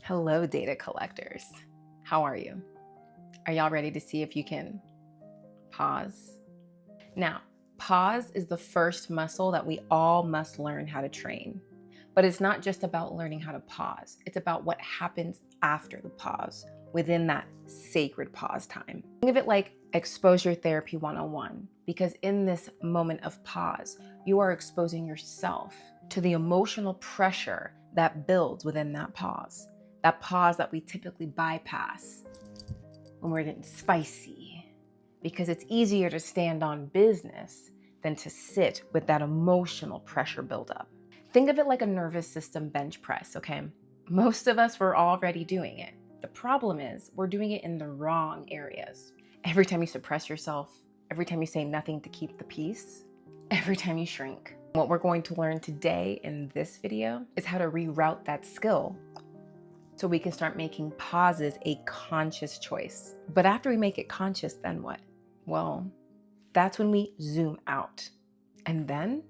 Hello, data collectors. How are you? Are y'all ready to see if you can pause? Now, pause is the first muscle that we all must learn how to train. But it's not just about learning how to pause. It's about what happens after the pause, within that sacred pause time. Think of it like exposure therapy 101, because in this moment of pause, you are exposing yourself to the emotional pressure that builds within that pause that we typically bypass when we're getting spicy, because it's easier to stand on business than to sit with that emotional pressure buildup. Think of it like a nervous system bench press, okay? Most of us were already doing it. The problem is we're doing it in the wrong areas. Every time you suppress yourself, every time you say nothing to keep the peace, every time you shrink. What we're going to learn today in this video is how to reroute that skill so we can start making pauses a conscious choice. But after we make it conscious, then what? Well, that's when we zoom out. And then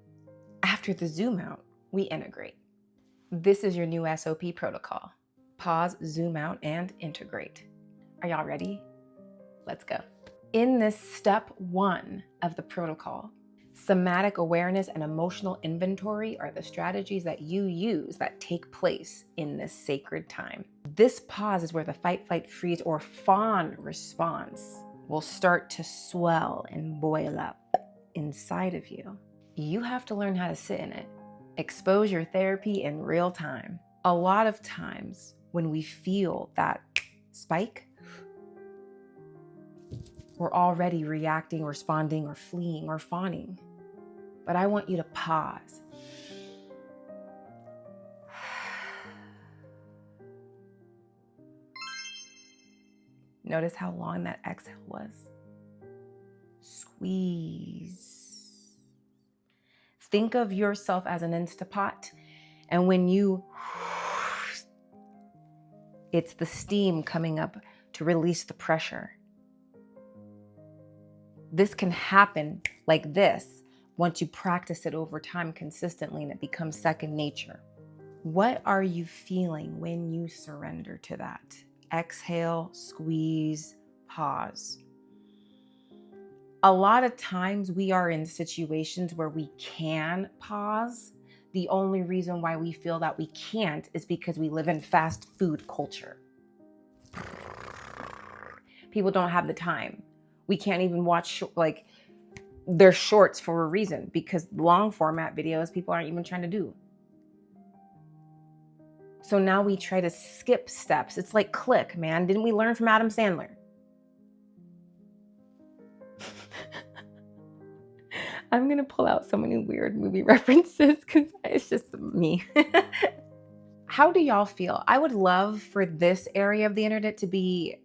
after the zoom out, we integrate. This is your new SOP protocol. Pause, zoom out, and integrate. Are y'all ready? Let's go. In this step 1 of the protocol, somatic awareness and emotional inventory are the strategies that you use that take place in this sacred time. This pause is where the fight, flight, freeze, or fawn response will start to swell and boil up inside of you. You have to learn how to sit in it. Exposure therapy in real time. A lot of times when we feel that spike, we're already reacting, responding, or fleeing, or fawning. But I want you to pause. Notice how long that exhale was. Squeeze. Think of yourself as an Instapot, and when you, it's the steam coming up to release the pressure. This can happen like this once you practice it over time consistently and it becomes second nature. What are you feeling when you surrender to that? Exhale, squeeze, pause. A lot of times we are in situations where we can pause. The only reason why we feel that we can't is because we live in fast food culture. People don't have the time. We can't even watch they're shorts for a reason, because long format videos people aren't even trying to do. So now we try to skip steps. It's like click, man. Didn't we learn from Adam Sandler? I'm going to pull out so many weird movie references because it's just me. How do y'all feel? I would love for this area of the internet to be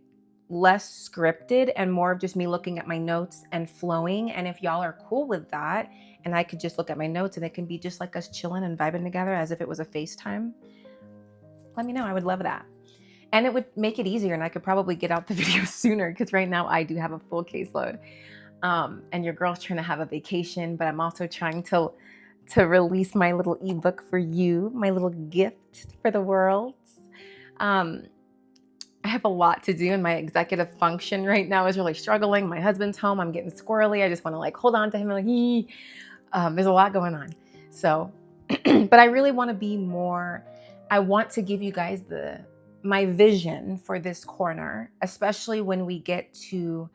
less scripted and more of just me looking at my notes and flowing. And if y'all are cool with that, and I could just look at my notes and it can be just like us chilling and vibing together as if it was a FaceTime, let me know. I would love that. And it would make it easier, and I could probably get out the video sooner, because right now I do have a full caseload. And your girl's trying to have a vacation, but I'm also trying to release my little ebook for you, my little gift for the world. I have a lot to do, and my executive function right now is really struggling. My husband's home. I'm getting squirrely. I just want to hold on to him. There's a lot going on. So, but I really want to be more, I want to give you guys my vision for this corner, especially when we get to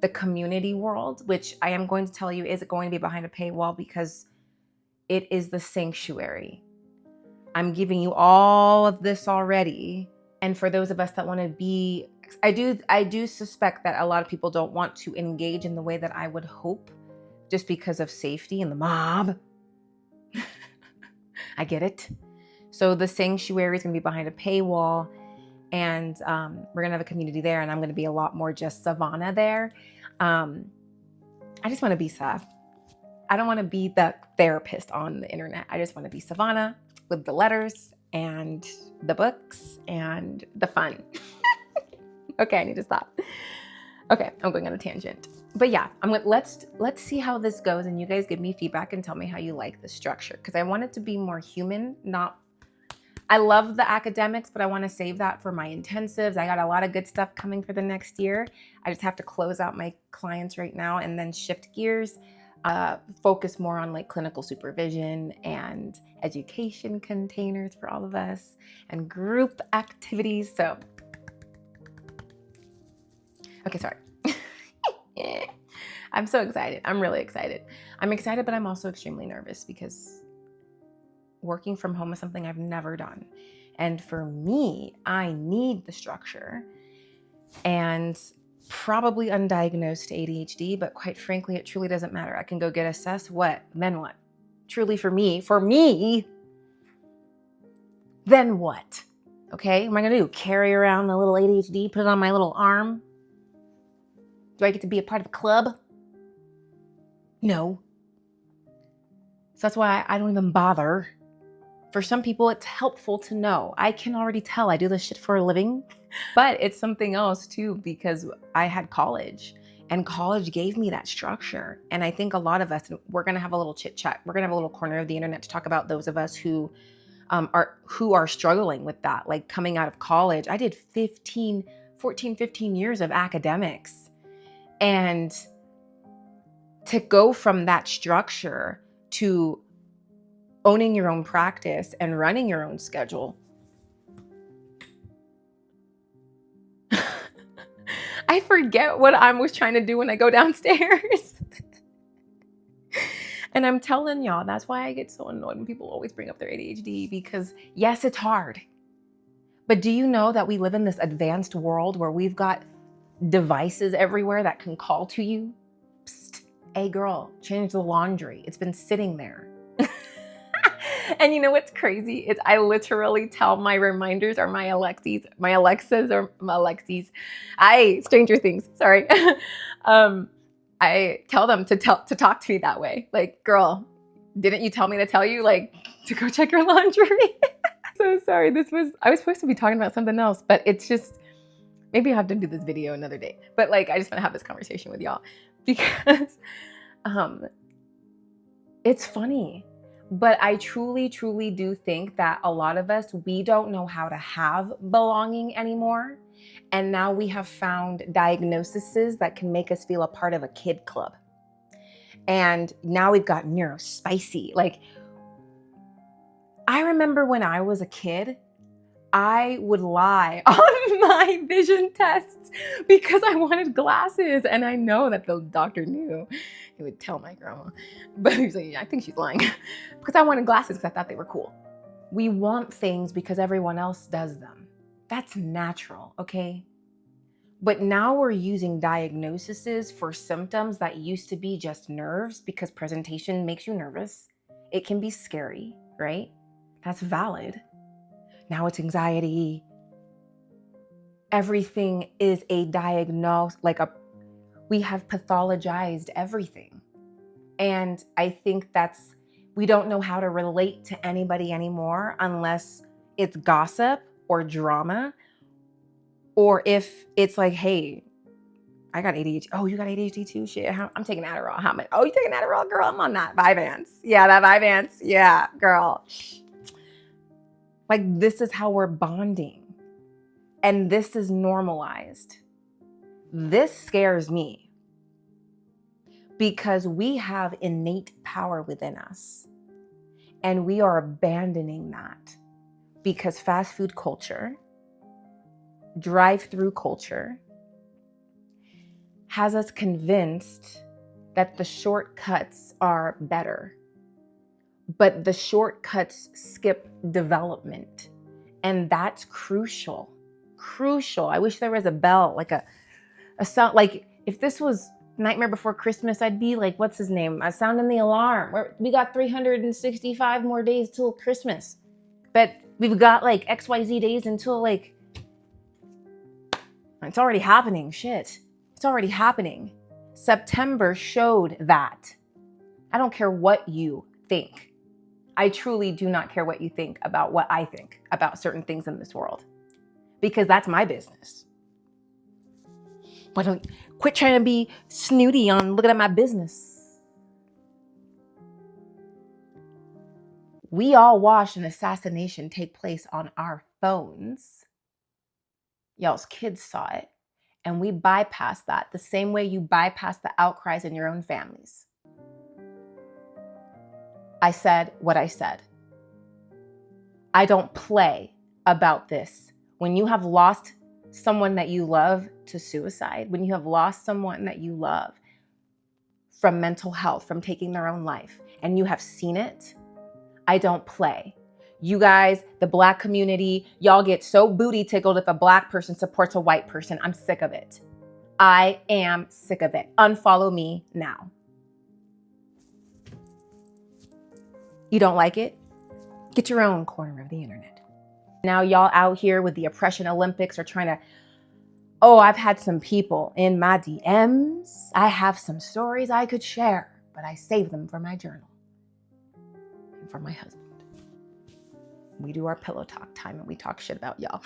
the community world, which I am going to tell you is going to be behind a paywall because it is the sanctuary. I'm giving you all of this already. And for those of us that want to be, I do suspect that a lot of people don't want to engage in the way that I would hope, just because of safety and the mob. I get it. So the sanctuary is going to be behind a paywall, and we're going to have a community there, and I'm going to be a lot more just Savannah there. I just want to be Sav. I don't want to be the therapist on the internet. I just want to be Savannah with the letters and the books and the fun. Okay, I need to stop. Okay, I'm going on a tangent. But yeah, let's see how this goes, and you guys give me feedback and tell me how you like the structure, because I want it to be more human, not I love the academics, but I want to save that for my intensives. I got a lot of good stuff coming for the next year. I just have to close out my clients right now and then shift gears, focus more on like clinical supervision and education containers for all of us and group activities. So, okay, sorry. I'm so excited. I'm really excited. I'm excited, but I'm also extremely nervous because working from home is something I've never done. And for me, I need the structure and probably undiagnosed ADHD, but quite frankly, it truly doesn't matter. I can go get assessed. What? Then what? Truly for me, then what? Okay, what am I gonna do? Carry around the little ADHD, put it on my little arm? Do I get to be a part of a club? No. So that's why I don't even bother. For some people, it's helpful to know. I can already tell I do this shit for a living, but it's something else too, because I had college and college gave me that structure. And I think a lot of us, we're going to have a little chit chat. We're going to have a little corner of the internet to talk about those of us who are struggling with that. Like coming out of college, I did 15 years of academics. And to go from that structure to owning your own practice and running your own schedule. I forget what I was trying to do when I go downstairs. And I'm telling y'all, that's why I get so annoyed when people always bring up their ADHD, because yes, it's hard. But do you know that we live in this advanced world where we've got devices everywhere that can call to you? Psst, hey girl, change the laundry. It's been sitting there. And you know what's crazy is I literally tell my reminders or my Alexas, Stranger Things, sorry. I tell them to talk to me that way. Like, girl, didn't you tell me to tell you like to go check your laundry? So sorry, I was supposed to be talking about something else, but it's just, maybe I'll have to do this video another day. But like, I just want to have this conversation with y'all because it's funny. But I truly, truly do think that a lot of us, we don't know how to have belonging anymore. And now we have found diagnoses that can make us feel a part of a kid club. And now we've got neurospicy. Like, I remember when I was a kid, I would lie on my vision tests because I wanted glasses. And I know that the doctor knew. He would tell my grandma. But he was like, yeah, I think she's lying. Because I wanted glasses because I thought they were cool. We want things because everyone else does them. That's natural, okay? But now we're using diagnoses for symptoms that used to be just nerves because presentation makes you nervous. It can be scary, right? That's valid. Now it's anxiety. Everything is a diagnosis, we have pathologized everything. And I think we don't know how to relate to anybody anymore unless it's gossip or drama, or if it's like, hey, I got ADHD. Oh, you got ADHD too? Shit, I'm taking Adderall. How much? Oh, you taking Adderall? Girl, I'm on that Vyvanse. Yeah, that Vyvanse. Yeah, girl. Like, this is how we're bonding. And this is normalized. This scares me because we have innate power within us and we are abandoning that because fast food culture, drive-through culture has us convinced that the shortcuts are better, but the shortcuts skip development. And that's crucial. I wish there was a bell, like a sound, like if this was Nightmare Before Christmas, I'd be like, what's his name? A sound in the alarm. We got 365 more days till Christmas, but we've got like XYZ days until like, it's already happening. Shit. It's already happening. September showed that. I don't care what you think. I truly do not care what you think about what I think about certain things in this world, because that's my business. But don't quit trying to be snooty on looking at my business. We all watched an assassination take place on our phones. Y'all's kids saw it. And we bypassed that the same way you bypass the outcries in your own families. I said what I said. I don't play about this. When you have lost someone that you love to suicide, when you have lost someone that you love from mental health, from taking their own life, and you have seen it, I don't play. You guys, the Black community, y'all get so booty tickled if a Black person supports a white person. I'm sick of it. I am sick of it. Unfollow me now. You don't like it? Get your own corner of the internet. Now y'all out here with the oppression Olympics are trying to, oh, I've had some people in my DMs. I have some stories I could share, but I save them for my journal and for my husband. We do our pillow talk time and we talk shit about y'all.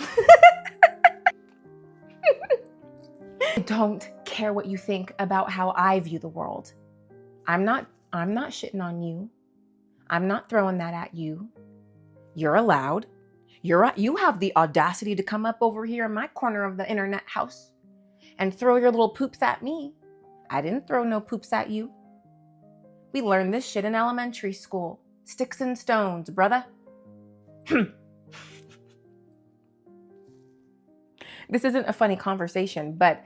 I don't care what you think about how I view the world. I'm not shitting on you. I'm not throwing that at you. You're allowed. You have the audacity to come up over here in my corner of the internet house and throw your little poops at me. I didn't throw no poops at you. We learned this shit in elementary school. Sticks and stones, brother. This isn't a funny conversation, but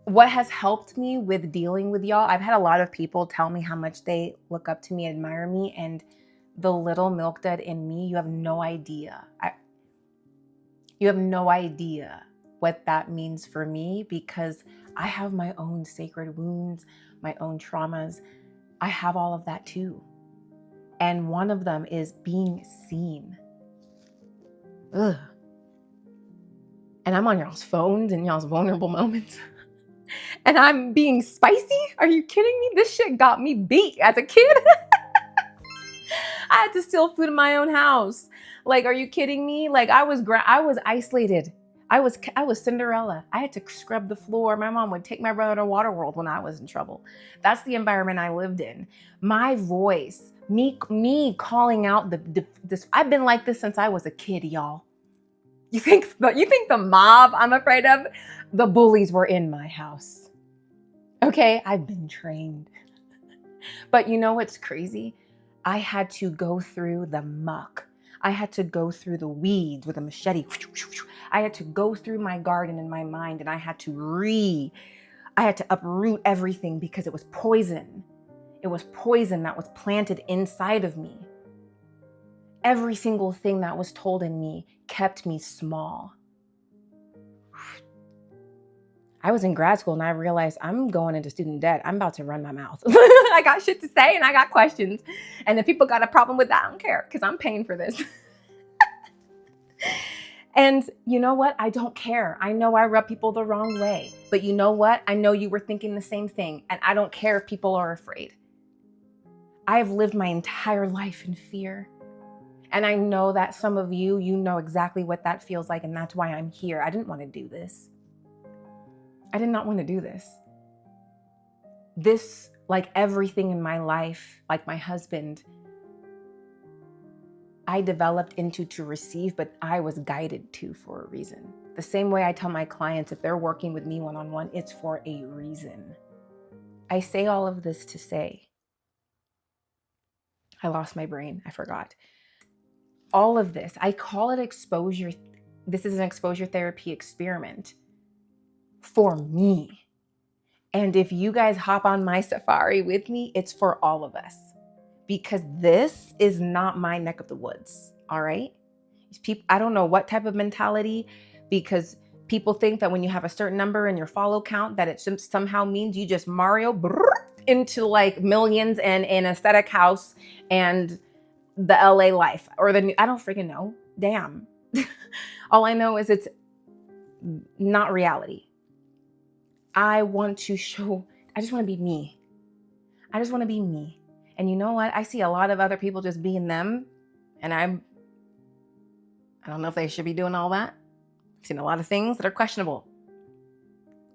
what has helped me with dealing with y'all, I've had a lot of people tell me how much they look up to me, admire me, and the little milk dud in me, you have no idea. You have no idea what that means for me, because I have my own sacred wounds, my own traumas. I have all of that too. And one of them is being seen. Ugh. And I'm on y'all's phones and y'all's vulnerable moments. And I'm being spicy? Are you kidding me? This shit got me beat as a kid. I had to steal food in my own house. Like, are you kidding me? Like, I was isolated. I was Cinderella. I had to scrub the floor. My mom would take my brother to Waterworld when I was in trouble. That's the environment I lived in. My voice, me calling out this. I've been like this since I was a kid, y'all. You think the mob I'm afraid of? The bullies were in my house. Okay, I've been trained. But you know what's crazy? I had to go through the muck. I had to go through the weeds with a machete. I had to go through my garden in my mind, and I had to uproot everything because it was poison. It was poison that was planted inside of me. Every single thing that was told in me kept me small. I was in grad school and I realized I'm going into student debt. I'm about to run my mouth. I got shit to say and I got questions. And if people got a problem with that, I don't care, because I'm paying for this. And you know what? I don't care. I know I rub people the wrong way. But you know what? I know you were thinking the same thing. And I don't care if people are afraid. I have lived my entire life in fear. And I know that some of you know exactly what that feels like. And that's why I'm here. I didn't want to do this. I did not want to do this. This, like everything in my life, like my husband, I developed into to receive, but I was guided to for a reason. The same way I tell my clients, if they're working with me one-on-one, it's for a reason. I say all of this to say, I lost my brain. I forgot. All of this, I call it exposure. This is an exposure therapy experiment for me. And if you guys hop on my safari with me, it's for all of us, because this is not my neck of the woods. All right. People, I don't know what type of mentality, because people think that when you have a certain number in your follow count, that it somehow means you just Mario into like millions and an aesthetic house and the LA life or I don't freaking know. Damn. All I know is it's not reality. I just want to be me. I just want to be me. And you know what? I see a lot of other people just being them. And I don't know if they should be doing all that. I've seen a lot of things that are questionable.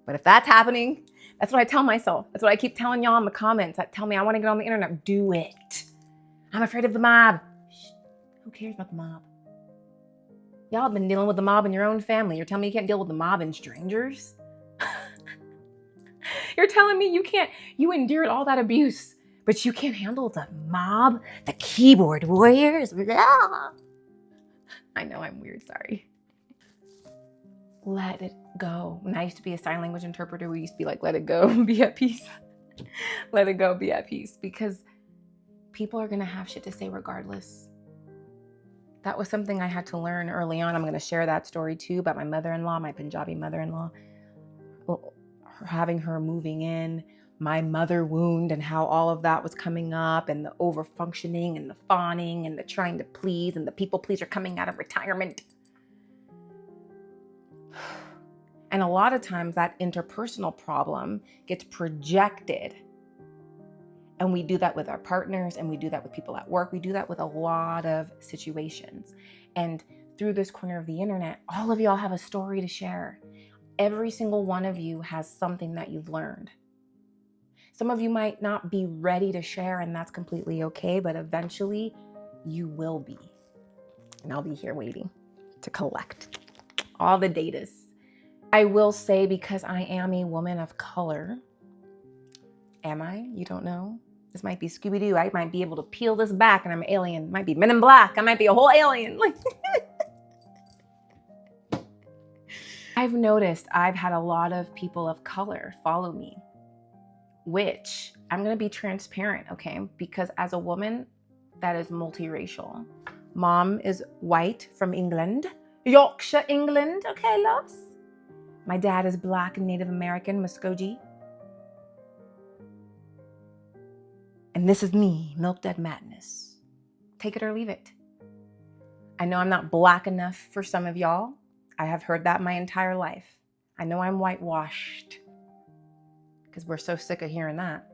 But if that's happening, that's what I tell myself. That's what I keep telling y'all in the comments that tell me I want to get on the internet. Do it. I'm afraid of the mob. Who cares about the mob? Y'all have been dealing with the mob in your own family. You're telling me you can't deal with the mob and strangers? You're telling me you endured all that abuse, but you can't handle the mob, the keyboard warriors? Blah. I know I'm weird, sorry. Let it go. When I used to be a sign language interpreter, we used to be like, let it go, be at peace. Let it go, be at peace. Because people are gonna have shit to say regardless. That was something I had to learn early on. I'm gonna share that story too about my mother-in-law, my Punjabi mother-in-law. Having her moving in, my mother wound and how all of that was coming up, and the over-functioning and the fawning and the trying to please and the people pleaser coming out of retirement. And a lot of times that interpersonal problem gets projected. And we do that with our partners, and we do that with people at work. We do that with a lot of situations. And through this corner of the internet, all of y'all have a story to share. Every single one of you has something that you've learned. Some of you might not be ready to share, and that's completely okay, but eventually you will be. And I'll be here waiting to collect all the datas. I will say, because I am a woman of color, am I? You don't know? This might be Scooby-Doo. I might be able to peel this back and I'm an alien. It might be Men in Black. I might be a whole alien. I've noticed I've had a lot of people of color follow me, which I'm going to be transparent, okay? Because as a woman that is multiracial, mom is white from England, Yorkshire, England, okay, loves? My dad is Black and Native American, Muskogee. And this is me, Milk Dud Madness. Take it or leave it. I know I'm not Black enough for some of y'all. I have heard that my entire life. I know I'm whitewashed, because we're so sick of hearing that.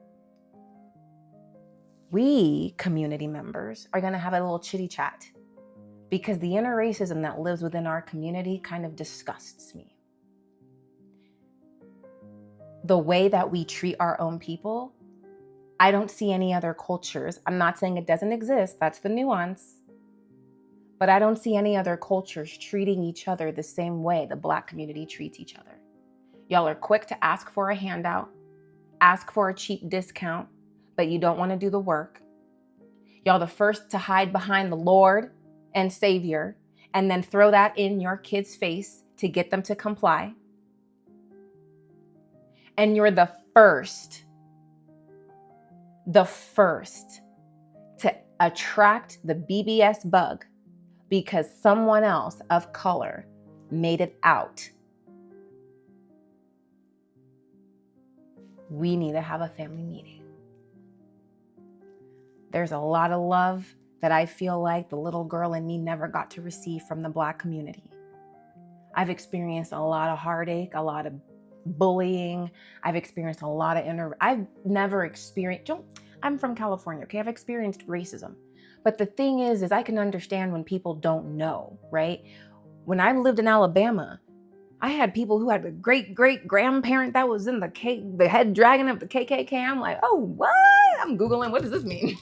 We community members are gonna have a little chitty chat, because the interracism that lives within our community kind of disgusts me. The way that we treat our own people, I don't see any other cultures. I'm not saying it doesn't exist, that's the nuance. But I don't see any other cultures treating each other the same way the Black community treats each other. Y'all are quick to ask for a handout, ask for a cheap discount, but you don't want to do the work. Y'all the first to hide behind the Lord and Savior, and then throw that in your kid's face to get them to comply. And you're the first to attract the BBS bug because someone else of color made it out. We need to have a family meeting. There's a lot of love that I feel like the little girl in me never got to receive from the Black community. I've experienced a lot of heartache, a lot of bullying. I've experienced a lot of I've never experienced, I'm from California, okay? I've experienced racism. But the thing is I can understand when people don't know, right? When I lived in Alabama, I had people who had a great-great-grandparent that was in the head dragging of the KKK. I'm like, oh, what? I'm Googling, what does this mean?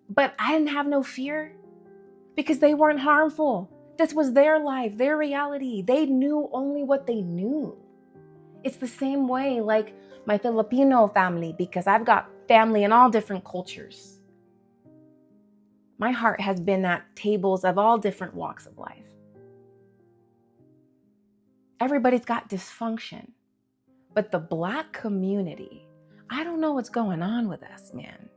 But I didn't have no fear because they weren't harmful. This was their life, their reality. They knew only what they knew. It's the same way like my Filipino family, because I've got family in all different cultures. My heart has been at tables of all different walks of life. Everybody's got dysfunction. But the Black community, I don't know what's going on with us, man.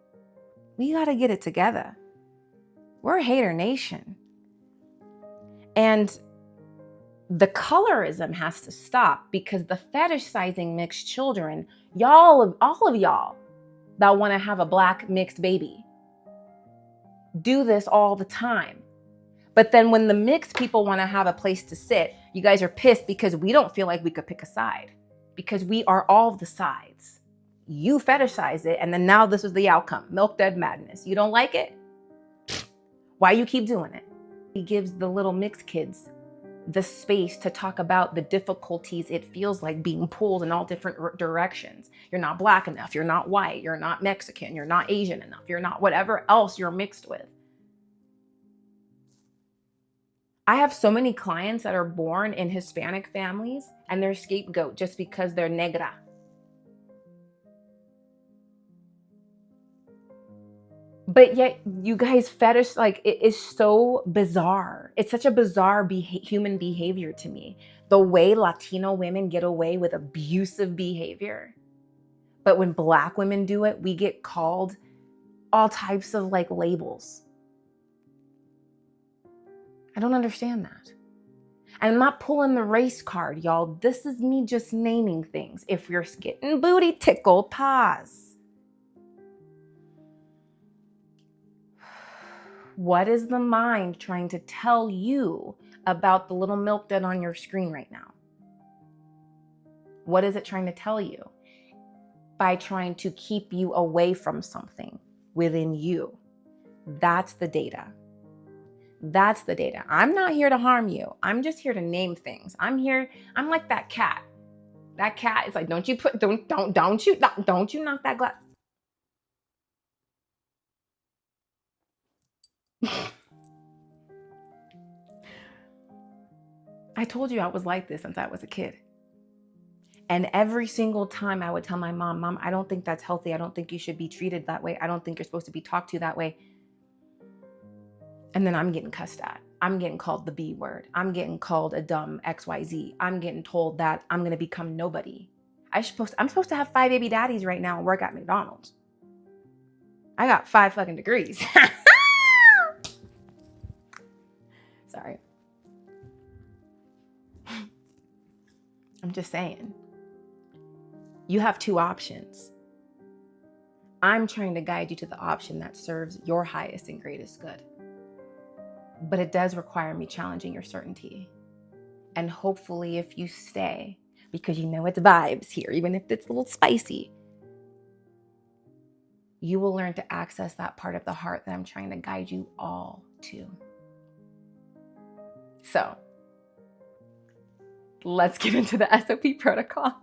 We got to get it together. We're a hater nation. And the colorism has to stop, because the fetish sizing mixed children, all of y'all that want to have a Black mixed baby, do this all the time. But then when the mixed people want to have a place to sit, you guys are pissed because we don't feel like we could pick a side, because we are all the sides. You fetishize it, and then now this is the outcome. Milk Dud Madness. You don't like it? Why you keep doing it? He gives the little mixed kids the space to talk about the difficulties it feels like being pulled in all different directions. You're not Black enough. You're not white. You're not Mexican. You're not Asian enough. You're not whatever else you're mixed with. I have so many clients that are born in Hispanic families and they're scapegoat just because they're negra. But yet you guys fetish, like, it is so bizarre. It's such a bizarre human behavior to me. The way Latino women get away with abusive behavior. But when Black women do it, we get called all types of like labels. I don't understand that. And I'm not pulling the race card, y'all. This is me just naming things. If you're getting booty tickled, pause. What is the mind trying to tell you about the little milk dud on your screen right now? What is it trying to tell you? By trying to keep you away from something within you. That's the data. That's the data. I'm not here to harm you. I'm just here to name things. I'm like that cat. That cat is like, don't you knock that glass. I told you I was like this since I was a kid. And every single time I would tell my mom, I don't think that's healthy. I don't think you should be treated that way. I don't think you're supposed to be talked to that way. And then I'm getting cussed at. I'm getting called the B word. I'm getting called a dumb XYZ. I'm getting told that I'm going to become nobody. I'm supposed to have 5 baby daddies right now and work at McDonald's. I got 5 fucking degrees. Sorry. I'm just saying. You have 2 options. I'm trying to guide you to the option that serves your highest and greatest good. But it does require me challenging your certainty. And hopefully if you stay, because you know it's vibes here, even if it's a little spicy, you will learn to access that part of the heart that I'm trying to guide you all to. So let's get into the SOP protocol.